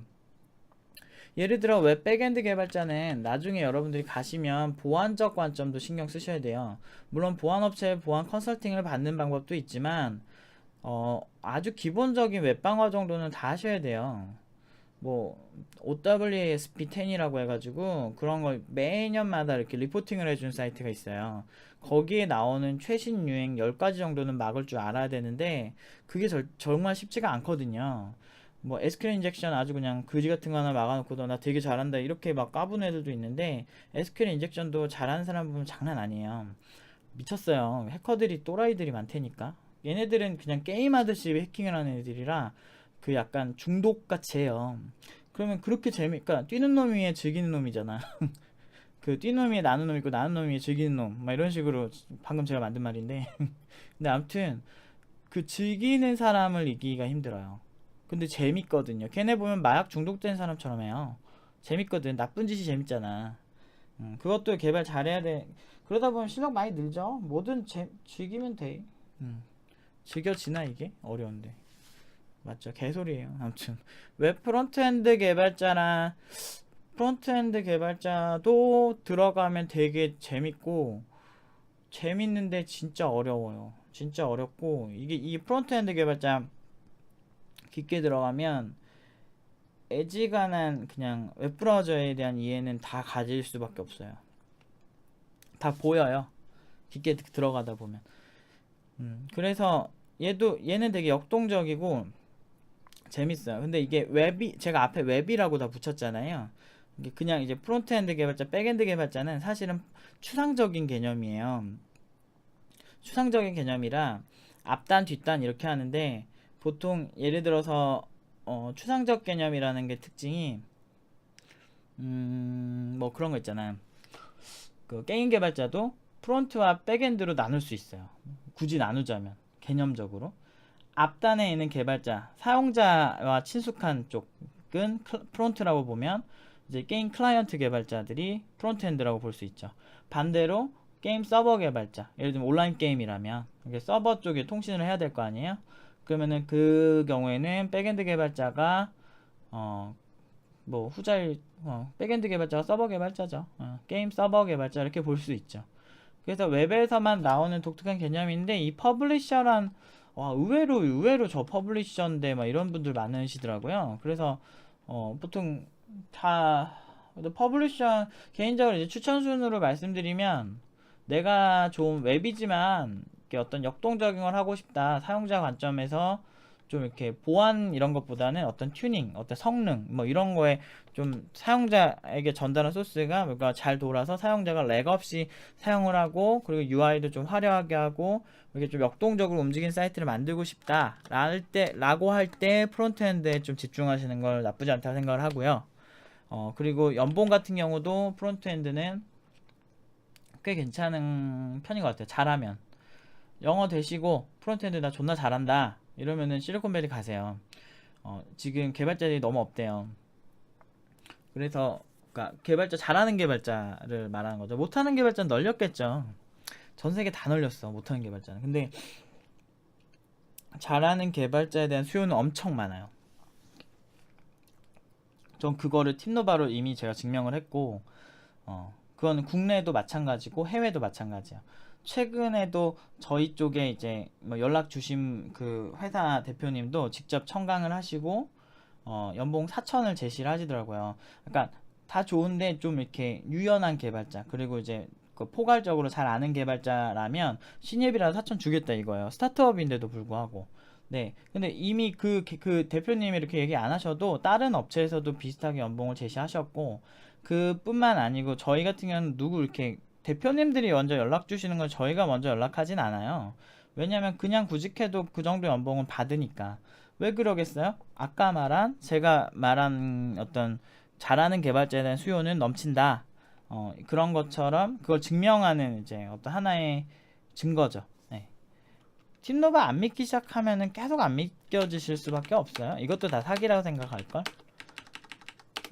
예를 들어 웹 백엔드 개발자는 나중에 여러분들이 가시면 보안적 관점도 신경 쓰셔야 돼요. 물론 보안업체 보안 컨설팅을 받는 방법도 있지만 아주 기본적인 웹방어 정도는 다 하셔야 돼요. 뭐 OWASP10이라고 해가지고 그런 걸 매년마다 이렇게 리포팅을 해준 사이트가 있어요. 거기에 나오는 최신 유행 10가지 정도는 막을 줄 알아야 되는데 그게 정말 쉽지가 않거든요. 뭐 SQL 인젝션 아주 그냥 그지 같은 거 하나 막아놓고도 나 되게 잘한다 이렇게 막 까부는 애들도 있는데, SQL 인젝션도 잘하는 사람 보면 장난 아니에요. 미쳤어요. 해커들이 또라이들이 많다니까. 얘네들은 그냥 게임하듯이 해킹을 하는 애들이라 그 약간 중독같이 해요. 그러면 그렇게 그러니까 뛰는 놈 위에 즐기는 놈이잖아. 그 뛰는 놈 위에 나는 놈 있고 나는 놈 위에 즐기는 놈 막 이런 식으로 방금 제가 만든 말인데 근데 아무튼 그 즐기는 사람을 이기기가 힘들어요. 근데 재밌거든요. 걔네 보면 마약 중독된 사람처럼 해요. 재밌거든. 나쁜 짓이 재밌잖아. 그것도 개발 잘해야 돼. 그러다 보면 실력 많이 늘죠. 뭐든 즐기면 돼. 즐겨지나 이게? 어려운데. 맞죠? 개소리예요. 아무튼 웹 프론트엔드 개발자나 프론트엔드 개발자도 들어가면 되게 재밌고, 재밌는데 진짜 어려워요. 진짜 어렵고, 이게 이 프론트엔드 개발자 깊게 들어가면 애지간한 그냥 웹브라우저에 대한 이해는 다 가질 수밖에 없어요. 다 보여요. 깊게 들어가다 보면. 그래서 얘는 되게 역동적이고 재밌어요. 근데 이게 제가 앞에 웹이라고 다 붙였잖아요. 이게 그냥 이제 프론트엔드 개발자, 백엔드 개발자는 사실은 추상적인 개념이에요. 추상적인 개념이라 앞단, 뒷단 이렇게 하는데, 보통 예를 들어서 추상적 개념이라는 게 특징이 뭐 그런 거 있잖아요. 그 게임 개발자도 프론트와 백엔드로 나눌 수 있어요. 굳이 나누자면 개념적으로 앞단에 있는 개발자, 사용자와 친숙한 쪽은 프론트라고 보면, 이제 게임 클라이언트 개발자들이 프론트엔드라고 볼 수 있죠. 반대로 게임 서버 개발자, 예를 들면 온라인 게임이라면 이게 서버 쪽에 통신을 해야 될 거 아니에요. 그러면은 그 경우에는 백엔드 개발자가 뭐 백엔드 개발자가 서버 개발자죠. 게임 서버 개발자 이렇게 볼 수 있죠. 그래서 웹에서만 나오는 독특한 개념인데, 이 퍼블리셔란 의외로 저 퍼블리셔인데 막 이런 분들 많으시더라고요. 그래서 보통 다 퍼블리셔, 개인적으로 이제 추천 순으로 말씀드리면, 내가 좀 웹이지만 어떤 역동적인 걸 하고 싶다, 사용자 관점에서 좀 이렇게 보안 이런 것보다는 어떤 튜닝, 어떤 성능 뭐 이런 거에 좀 사용자에게 전달한 소스가 뭔가 잘 돌아서 사용자가 렉 없이 사용을 하고, 그리고 UI도 좀 화려하게 하고 이렇게 좀 역동적으로 움직이는 사이트를 만들고 싶다 라고 할 때 프론트엔드에 좀 집중하시는 걸 나쁘지 않다고 생각을 하고요. 그리고 연봉 같은 경우도 프론트엔드는 꽤 괜찮은 편인 것 같아요. 잘하면. 영어 되시고 프론트엔드 나 존나 잘한다 이러면은 실리콘밸리 가세요. 지금 개발자들이 너무 없대요. 그래서 그러니까 개발자, 잘하는 개발자를 말하는 거죠. 못하는 개발자는 널렸겠죠. 전 세계 다 널렸어, 못하는 개발자는. 근데 잘하는 개발자에 대한 수요는 엄청 많아요. 전 그거를 팀노바로 이미 제가 증명을 했고, 그거는 국내도 마찬가지고 해외도 마찬가지야. 최근에도 저희 쪽에 이제 뭐 연락 주신 그 회사 대표님도 직접 청강을 하시고, 연봉 4천을 제시를 하시더라고요. 그러니까 다 좋은데 좀 이렇게 유연한 개발자, 그리고 이제 그 포괄적으로 잘 아는 개발자라면 신입이라도 4천 주겠다 이거예요. 스타트업인데도 불구하고. 네. 근데 이미 그 대표님이 이렇게 얘기 안 하셔도 다른 업체에서도 비슷하게 연봉을 제시하셨고, 그뿐만 아니고 저희 같은 경우는 누구 이렇게 대표님들이 먼저 연락 주시는 걸 저희가 먼저 연락하진 않아요. 왜냐면 그냥 구직해도 그 정도 연봉은 받으니까. 왜 그러겠어요? 아까 제가 말한 어떤 잘하는 개발자에 대한 수요는 넘친다. 그런 것처럼 그걸 증명하는 이제 어떤 하나의 증거죠. 네. 팀노바 안 믿기 시작하면은 계속 안 믿겨지실 수밖에 없어요. 이것도 다 사기라고 생각할걸?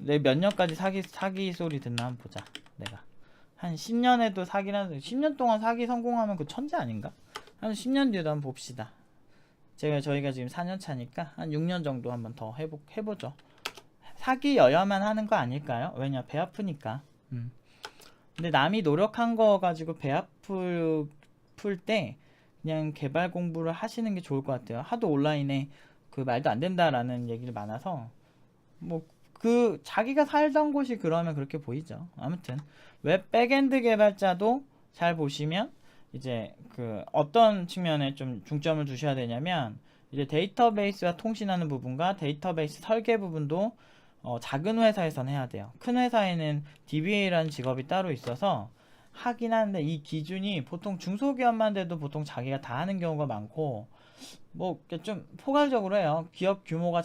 내 몇 년까지 사기 소리 듣나 한번 보자. 내가 한 10년에도 사기라는, 10년 동안 사기 성공하면 그 천재 아닌가? 한 10년 뒤에도 한번 봅시다. 저희가 지금 4년 차니까 한 6년 정도 한번 더 해보죠. 사기여야만 하는 거 아닐까요? 왜냐, 배 아프니까. 근데 남이 노력한 거 가지고 배 아플 때 그냥 개발 공부를 하시는 게 좋을 것 같아요. 하도 온라인에 그 말도 안 된다라는 얘기를 많아서, 뭐 그 자기가 살던 곳이 그러면 그렇게 보이죠. 아무튼 웹 백엔드 개발자도 잘 보시면 이제 그 어떤 측면에 좀 중점을 두셔야 되냐면, 이제 데이터베이스와 통신하는 부분과 데이터베이스 설계 부분도 작은 회사에선 해야 돼요. 큰 회사에는 DBA라는 직업이 따로 있어서 하긴 하는데, 이 기준이 보통 중소기업만 돼도 보통 자기가 다 하는 경우가 많고, 뭐 좀 포괄적으로 해요. 기업 규모가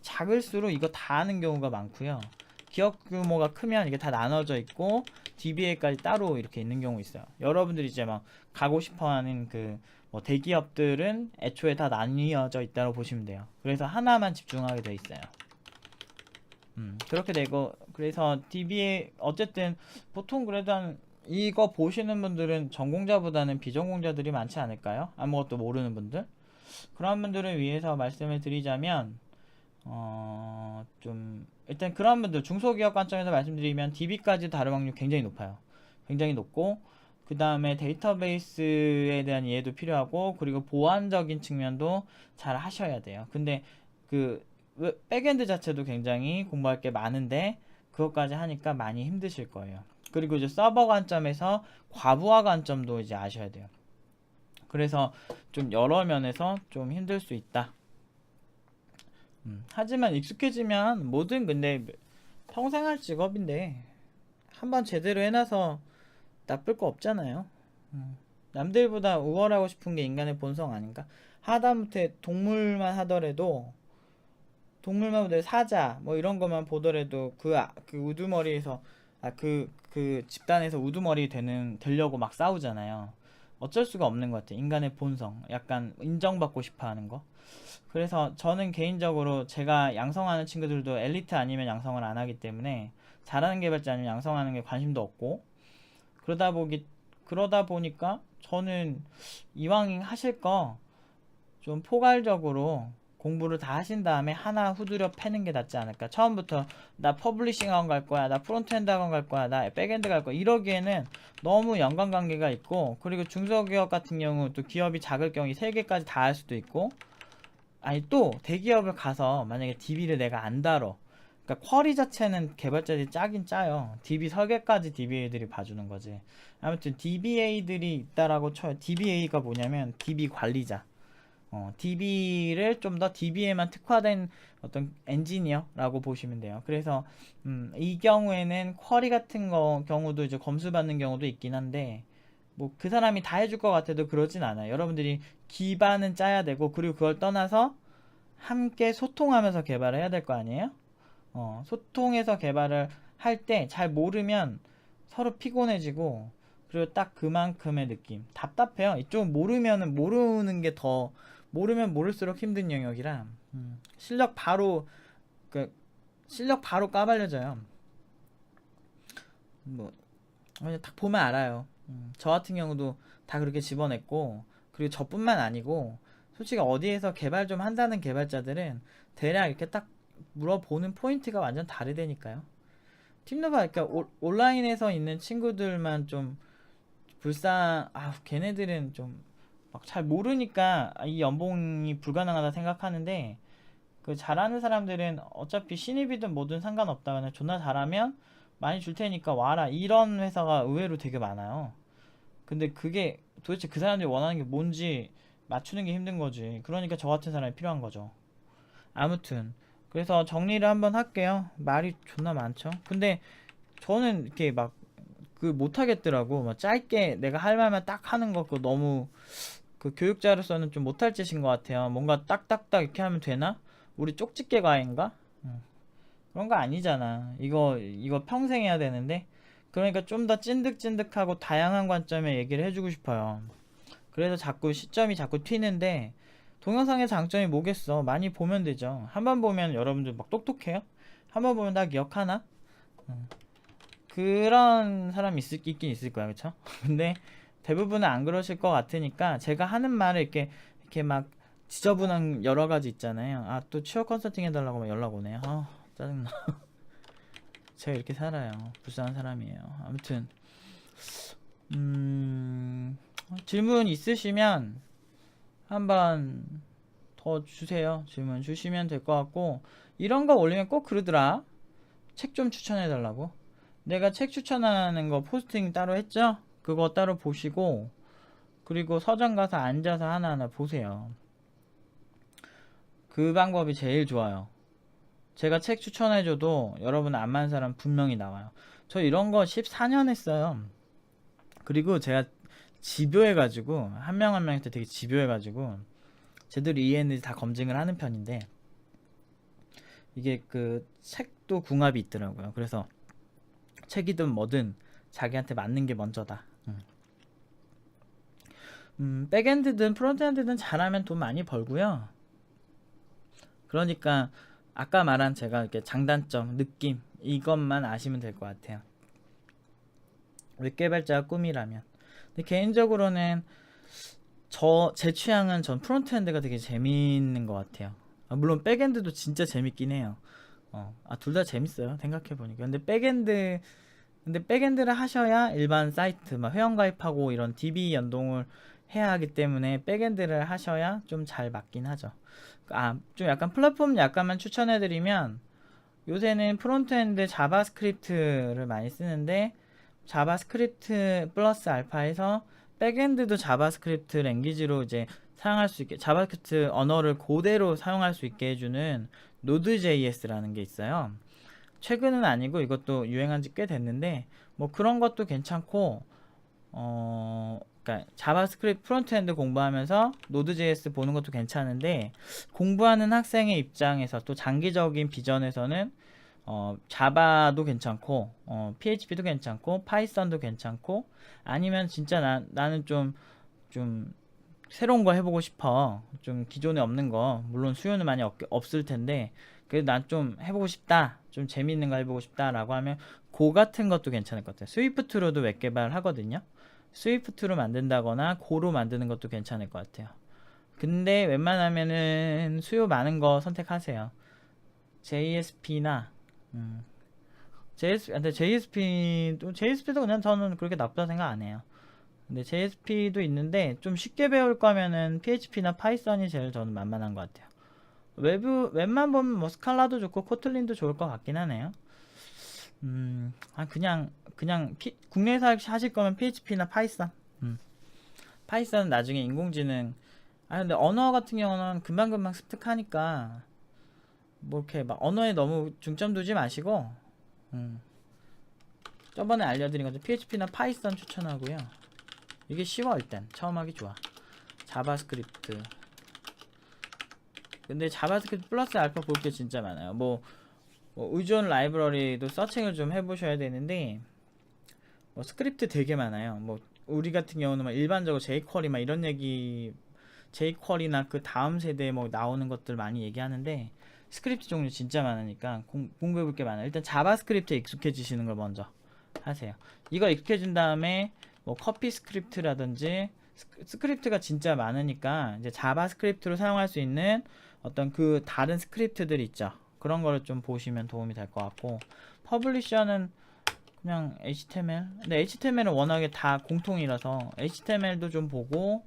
작을수록 이거 다 하는 경우가 많고요. 기업 규모가 크면 이게 다 나눠져 있고 DBA까지 따로 이렇게 있는 경우 있어요. 여러분들이 이제 막 가고 싶어하는 그 뭐 대기업들은 애초에 다 나뉘어져 있다고 보시면 돼요. 그래서 하나만 집중하게 돼 있어요. 그렇게 되고, 그래서 DBA 어쨌든 보통 그래도 한 이거 보시는 분들은 전공자보다는 비전공자들이 많지 않을까요? 아무것도 모르는 분들. 그런 분들을 위해서 말씀을 드리자면, 좀 일단 그런 분들, 중소기업 관점에서 말씀드리면 DB까지 다룰 확률 굉장히 높아요. 굉장히 높고, 그 다음에 데이터베이스에 대한 이해도 필요하고, 그리고 보안적인 측면도 잘 하셔야 돼요. 근데 그 백엔드 자체도 굉장히 공부할 게 많은데 그것까지 하니까 많이 힘드실 거예요. 그리고 이제 서버 관점에서 과부하 관점도 이제 아셔야 돼요. 그래서 좀 여러 면에서 좀 힘들 수 있다. 하지만 익숙해지면 뭐든, 근데 평생 할 직업인데 한번 제대로 해놔서 나쁠 거 없잖아요. 남들보다 우월하고 싶은 게 인간의 본성 아닌가? 하다못해 동물만 하더라도, 동물만 보더라도 사자 뭐 이런 것만 보더라도 그 우두머리에서 그 집단에서 우두머리 되려고 막 싸우잖아요. 어쩔 수가 없는 것 같아요. 인간의 본성, 약간 인정받고 싶어 하는 거. 그래서 저는 개인적으로 제가 양성하는 친구들도 엘리트 아니면 양성을 안 하기 때문에, 잘하는 개발자 아니면 양성하는 게 관심도 없고, 그러다 보니까 저는 이왕 하실 거 좀 포괄적으로 공부를 다 하신 다음에 하나 후두려 패는 게 낫지 않을까. 처음부터 나 퍼블리싱 학원 갈 거야, 나 프론트엔드 학원 갈 거야, 나 백엔드 갈 거야 이러기에는 너무 연관관계가 있고, 그리고 중소기업 같은 경우 또 기업이 작을 경우 3개까지 다 할 수도 있고, 아니 또 대기업을 가서 만약에 DB를 내가 안 다뤄, 그러니까 쿼리 자체는 개발자들이 짜긴 짜요. DB 설계까지 DBA들이 봐주는 거지. 아무튼 DBA들이 있다라고 쳐요. DBA가 뭐냐면 DB 관리자. DB를 좀 더 DB에만 특화된 어떤 엔지니어라고 보시면 돼요. 그래서 이 경우에는 쿼리 같은 경우도 이제 검수 받는 경우도 있긴 한데 뭐 그 사람이 다 해줄 것 같아도 그러진 않아요. 여러분들이 기반은 짜야 되고 그리고 그걸 떠나서 함께 소통하면서 개발을 해야 될 거 아니에요? 소통해서 개발을 할 때 잘 모르면 서로 피곤해지고 그리고 딱 그만큼의 느낌 답답해요. 이쪽 모르면은 모르는 게 더 모르면 모를수록 힘든 영역이라 실력 바로 그 실력 바로 까발려져요. 뭐 그냥 딱 보면 알아요. 저 같은 경우도 다 그렇게 집어냈고 그리고 저뿐만 아니고 솔직히 어디에서 개발 좀 한다는 개발자들은 대략 이렇게 딱 물어보는 포인트가 완전 다르다니까요. 팀노바 그러니까 온라인에서 있는 친구들만 좀 걔네들은 좀 막 잘 모르니까 이 연봉이 불가능하다 생각하는데 그 잘하는 사람들은 어차피 신입이든 뭐든 상관없다. 그냥 존나 잘하면 많이 줄 테니까 와라. 이런 회사가 의외로 되게 많아요. 근데 그게 도대체 그 사람들이 원하는 게 뭔지 맞추는 게 힘든 거지. 그러니까 저 같은 사람이 필요한 거죠. 아무튼 그래서 정리를 한번 할게요. 말이 존나 많죠. 근데 저는 이렇게 막 그 못하겠더라고. 막 짧게 내가 할 말만 딱 하는 거 그거 너무 그 교육자로서는 좀 못할 짓인 것 같아요. 뭔가 딱딱딱 이렇게 하면 되나? 우리 쪽집게 과외인가? 그런 거 아니잖아. 이거 평생 해야 되는데. 그러니까 좀 더 찐득찐득하고 다양한 관점에 얘기를 해주고 싶어요. 그래서 자꾸 시점이 자꾸 튀는데 동영상의 장점이 뭐겠어? 많이 보면 되죠. 한 번 보면 여러분들 막 똑똑해요? 한 번 보면 다 기억하나? 그런 사람이 있긴 있을 거야, 그쵸? 근데 대부분은 안 그러실 것 같으니까 제가 하는 말을 이렇게 막 지저분한 여러 가지 있잖아요. 아, 또 취업 컨설팅 해달라고 막 연락 오네요. 짜증나. 제가 이렇게 살아요. 불쌍한 사람이에요. 아무튼, 질문 있으시면 한번 더 주세요. 질문 주시면 될 것 같고, 이런 거 올리면 꼭 그러더라. 책 좀 추천해달라고. 내가 책 추천하는 거 포스팅 따로 했죠? 그거 따로 보시고 그리고 서점 가서 앉아서 하나하나 보세요. 그 방법이 제일 좋아요. 제가 책 추천해줘도 여러분 안 맞는 사람 분명히 나와요. 저 이런 거 14년 했어요. 그리고 제가 집요해가지고 한 명 한 명한테 되게 집요해가지고 제대로 이해했는지 다 검증을 하는 편인데 이게 그 책도 궁합이 있더라고요. 그래서 책이든 뭐든 자기한테 맞는 게 먼저다. 백엔드든 프론트엔드든 잘하면 돈 많이 벌고요. 그러니까 아까 말한 제가 이렇게 장단점, 느낌 이것만 아시면 될 것 같아요. 웹개발자가 꿈이라면. 근데 개인적으로는 제 취향은 전 프론트엔드가 되게 재미있는 것 같아요. 물론 백엔드도 진짜 재밌긴 해요. 둘 다 재밌어요. 생각해보니까. 근데 백엔드를 하셔야 일반 사이트, 막 회원가입하고 이런 DB 연동을 해야 하기 때문에 백엔드를 하셔야 좀 잘 맞긴 하죠. 좀 약간 플랫폼 약간만 추천해드리면 요새는 프론트엔드 자바스크립트를 많이 쓰는데 자바스크립트 플러스 알파에서 백엔드도 자바스크립트 랭귀지로 이제 사용할 수 있게 자바스크립트 언어를 그대로 사용할 수 있게 해주는 노드.js라는 게 있어요. 최근은 아니고 이것도 유행한 지 꽤 됐는데 뭐 그런 것도 괜찮고 그러니까 자바스크립트 프론트엔드 공부하면서 노드.js 보는 것도 괜찮은데 공부하는 학생의 입장에서 또 장기적인 비전에서는 자바도 괜찮고 PHP도 괜찮고 파이썬도 괜찮고 아니면 진짜 나는 좀 새로운 거 해보고 싶어. 좀 기존에 없는 거 물론 수요는 많이 없을 텐데 그래도 난 좀 해보고 싶다. 좀 재밌는 거 해보고 싶다라고 하면 고 같은 것도 괜찮을 것 같아요. 스위프트로도 웹 개발 하거든요. 스위프트로 만든다거나 고로 만드는 것도 괜찮을 것 같아요. 근데 웬만하면은 수요 많은 거 선택하세요. JSP나 근데 JSP도 그냥 저는 그렇게 나쁘다 생각 안 해요. 근데 JSP도 있는데 좀 쉽게 배울 거면은 PHP나 파이썬이 제일 저는 만만한 것 같아요. 웹만 보면 뭐 스칼라도 좋고 코틀린도 좋을 것 같긴 하네요. 그냥 국내에서 하실 거면 PHP나 파이썬. 파이썬은 나중에 인공지능 아 근데 언어 같은 경우는 금방금방 습득하니까 뭐 이렇게 막 언어에 너무 중점 두지 마시고 음, 저번에 알려드린 것처럼 PHP나 파이썬 추천하고요. 이게 쉬워. 일단 처음 하기 좋아. 자바스크립트. 근데 자바스크립트 플러스 알파 볼 게 진짜 많아요. 뭐 의존 라이브러리도 서칭을 좀 해보셔야 되는데 뭐 스크립트 되게 많아요. 뭐 우리 같은 경우는 막 일반적으로 jQuery 막 이런 얘기 jQuery나 그 다음 세대에 뭐 나오는 것들 많이 얘기하는데 스크립트 종류 진짜 많으니까 공부해볼 게 많아요. 일단 자바스크립트에 익숙해지시는 걸 먼저 하세요. 이거 익숙해진 다음에 뭐 커피 스크립트라든지 스크립트가 진짜 많으니까 이제 자바스크립트로 사용할 수 있는 어떤 그 다른 스크립트들 있죠. 그런 거를 좀 보시면 도움이 될 것 같고 퍼블리셔는 그냥 HTML. 근데 HTML은 워낙에 다 공통이라서 HTML도 좀 보고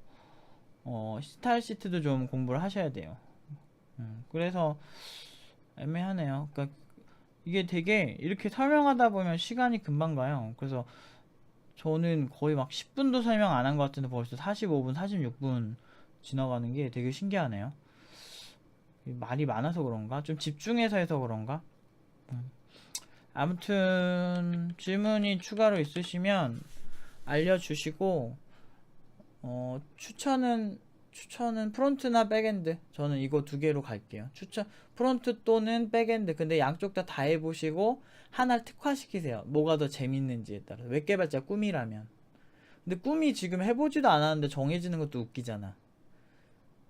스타일 시트도 좀 공부를 하셔야 돼요. 그래서 애매하네요. 그러니까 이게 되게 이렇게 설명하다 보면 시간이 금방 가요. 그래서 저는 거의 막 10분도 설명 안 한 것 같은데 벌써 45분, 46분 지나가는 게 되게 신기하네요. 말이 많아서 그런가? 좀 집중해서 해서 그런가? 아무튼 질문이 추가로 있으시면 알려주시고 추천은 프론트나 백엔드. 저는 이거 두 개로 갈게요. 프론트 또는 백엔드. 근데 양쪽 다 해보시고 하나를 특화시키세요. 뭐가 더 재밌는지에 따라서. 웹개발자 꿈이라면. 근데 꿈이 지금 해보지도 않았는데 정해지는 것도 웃기잖아.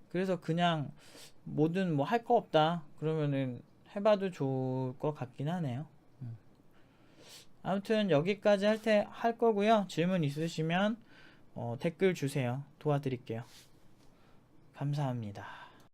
그래서 그냥 뭐든 뭐 할 거 없다 그러면은 해봐도 좋을 것 같긴 하네요. 아무튼 여기까지 할 거고요. 질문 있으시면 댓글 주세요. 도와드릴게요. 감사합니다.